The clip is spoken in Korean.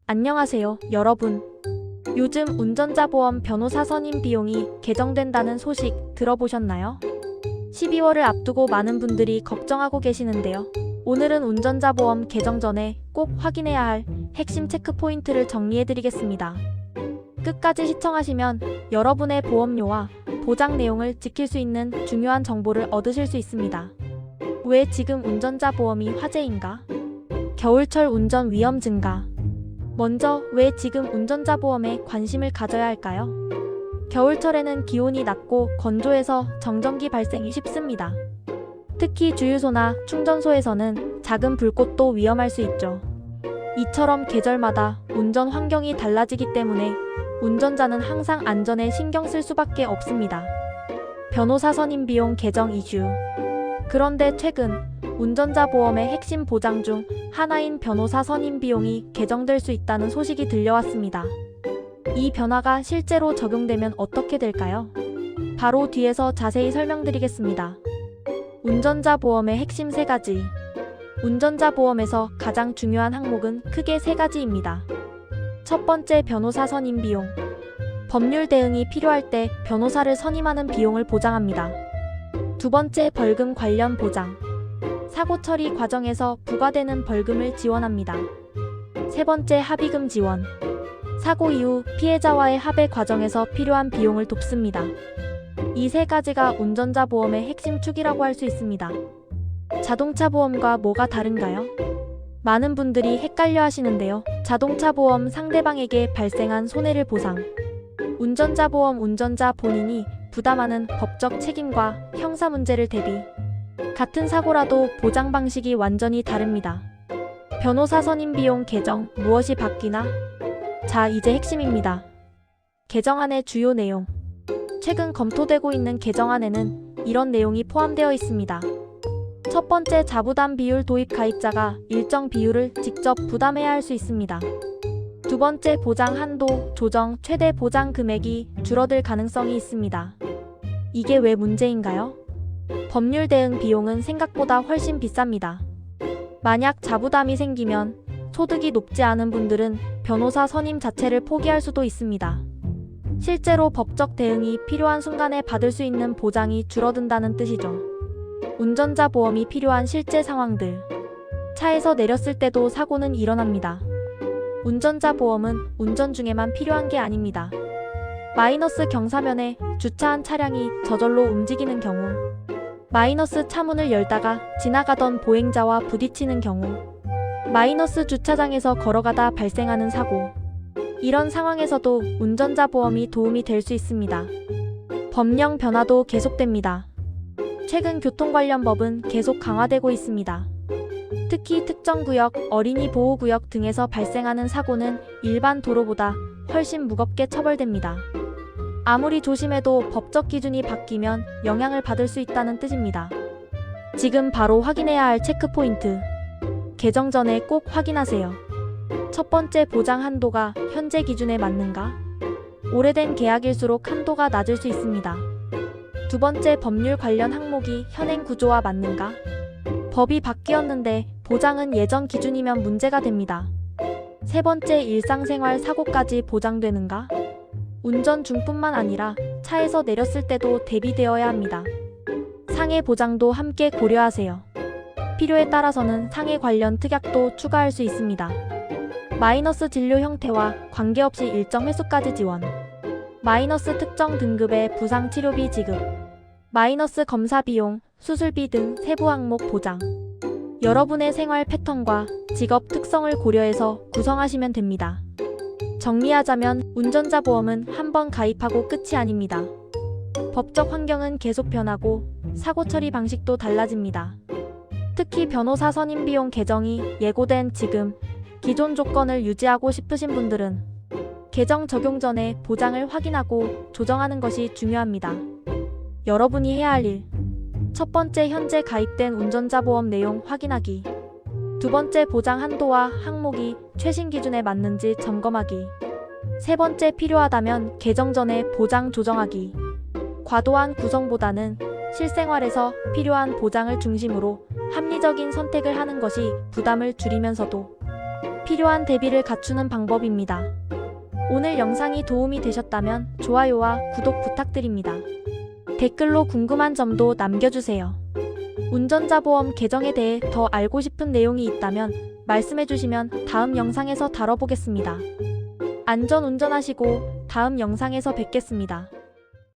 안녕하세요, 여러분. 요즘 운전자 보험 변호사 선임 비용이 개정된다는 소식 들어보셨나요? 12월을 앞두고 많은 분들이 걱정하고 계시는데요. 오늘은 운전자 보험 개정 전에 꼭 확인해야 할 핵심 체크 포인트를 정리해드리겠습니다. 끝까지 시청하시면 여러분의 보험료와 보장 내용을 지킬 수 있는 중요한 정보를 얻으실 수 있습니다. 왜 지금 운전자 보험이 화제인가? 겨울철 운전 위험 증가. 먼저 왜 지금 운전자 보험에 관심을 가져야 할까요? 겨울철에는 기온이 낮고 건조해서 정전기 발생이 쉽습니다. 특히 주유소나 충전소에서는 작은 불꽃도 위험할 수 있죠. 이처럼 계절마다 운전 환경이 달라지기 때문에 운전자는 항상 안전에 신경 쓸 수밖에 없습니다. 변호사 선임 비용 개정 이슈. 그런데 최근 운전자 보험의 핵심 보장 중 하나인 변호사 선임 비용이 개정될 수 있다는 소식이 들려왔습니다. 이 변화가 실제로 적용되면 어떻게 될까요? 바로 뒤에서 자세히 설명드리겠습니다. 운전자 보험의 핵심 3가지. 운전자 보험에서 가장 중요한 항목은 크게 3가지입니다. 첫 번째, 변호사 선임 비용. 법률 대응이 필요할 때 변호사를 선임하는 비용을 보장합니다. 두 번째, 벌금 관련 보장. 사고 처리 과정에서 부과되는 벌금을 지원합니다. 세 번째, 합의금 지원. 사고 이후 피해자와의 합의 과정에서 필요한 비용을 돕습니다. 이 3가지가 운전자 보험의 핵심 축이라고 할 수 있습니다. 자동차 보험과 뭐가 다른가요? 많은 분들이 헷갈려 하시는데요. 자동차 보험, 상대방에게 발생한 손해를 보상. 운전자 보험, 운전자 본인이 부담하는 법적 책임과 형사 문제를 대비. 같은 사고라도 보장 방식이 완전히 다릅니다. 변호사 선임 비용 개정, 무엇이 바뀌나? 자, 이제 핵심입니다. 개정안의 주요 내용. 최근 검토되고 있는 개정안에는 이런 내용이 포함되어 있습니다. 첫 번째, 자부담 비율 도입. 가입자가 일정 비율을 직접 부담해야 할 수 있습니다. 두 번째, 보장 한도 조정. 최대 보장 금액이 줄어들 가능성이 있습니다. 이게 왜 문제인가요? 법률 대응 비용은 생각보다 훨씬 비쌉니다. 만약 자부담이 생기면 소득이 높지 않은 분들은 변호사 선임 자체를 포기할 수도 있습니다. 실제로 법적 대응이 필요한 순간에 받을 수 있는 보장이 줄어든다는 뜻이죠. 운전자 보험이 필요한 실제 상황들. 차에서 내렸을 때도 사고는 일어납니다. 운전자 보험은 운전 중에만 필요한 게 아닙니다. 마이너스 경사면에 주차한 차량이 저절로 움직이는 경우, 마이너스 차문을 열다가 지나가던 보행자와 부딪히는 경우, 마이너스 주차장에서 걸어가다 발생하는 사고. 이런 상황에서도 운전자 보험이 도움이 될 수 있습니다. 법령 변화도 계속됩니다. 최근 교통 관련 법은 계속 강화되고 있습니다. 특히 특정 구역, 어린이 보호구역 등에서 발생하는 사고는 일반 도로보다 훨씬 무겁게 처벌됩니다. 아무리 조심해도 법적 기준이 바뀌면 영향을 받을 수 있다는 뜻입니다. 지금 바로 확인해야 할 체크 포인트. 개정 전에 꼭 확인하세요. 첫 번째, 보장 한도가 현재 기준에 맞는가? 오래된 계약일수록 한도가 낮을 수 있습니다. 두 번째, 법률 관련 항목이 현행 구조와 맞는가? 법이 바뀌었는데 보장은 예전 기준이면 문제가 됩니다. 세 번째, 일상생활 사고까지 보장되는가? 운전 중뿐만 아니라 차에서 내렸을 때도 대비되어야 합니다. 상해 보장도 함께 고려하세요. 필요에 따라서는 상해 관련 특약도 추가할 수 있습니다. 마이너스 진료 형태와 관계없이 일정 횟수까지 지원. 마이너스 특정 등급의 부상 치료비 지급. 마이너스 검사 비용, 수술비 등 세부 항목 보장. 여러분의 생활 패턴과 직업 특성을 고려해서 구성하시면 됩니다. 정리하자면 운전자 보험은 한 번 가입하고 끝이 아닙니다. 법적 환경은 계속 변하고 사고 처리 방식도 달라집니다. 특히 변호사 선임 비용 개정이 예고된 지금 기존 조건을 유지하고 싶으신 분들은 개정 적용 전에 보장을 확인하고 조정하는 것이 중요합니다. 여러분이 해야 할 일. 첫 번째, 현재 가입된 운전자 보험 내용 확인하기. 두 번째, 보장 한도와 항목이 최신 기준에 맞는지 점검하기. 세 번째, 필요하다면 개정 전에 보장 조정하기. 과도한 구성보다는 실생활에서 필요한 보장을 중심으로 합리적인 선택을 하는 것이 부담을 줄이면서도 필요한 대비를 갖추는 방법입니다. 오늘 영상이 도움이 되셨다면 좋아요와 구독 부탁드립니다. 댓글로 궁금한 점도 남겨주세요. 운전자 보험 개정에 대해 더 알고 싶은 내용이 있다면 말씀해주시면 다음 영상에서 다뤄보겠습니다. 안전 운전하시고 다음 영상에서 뵙겠습니다.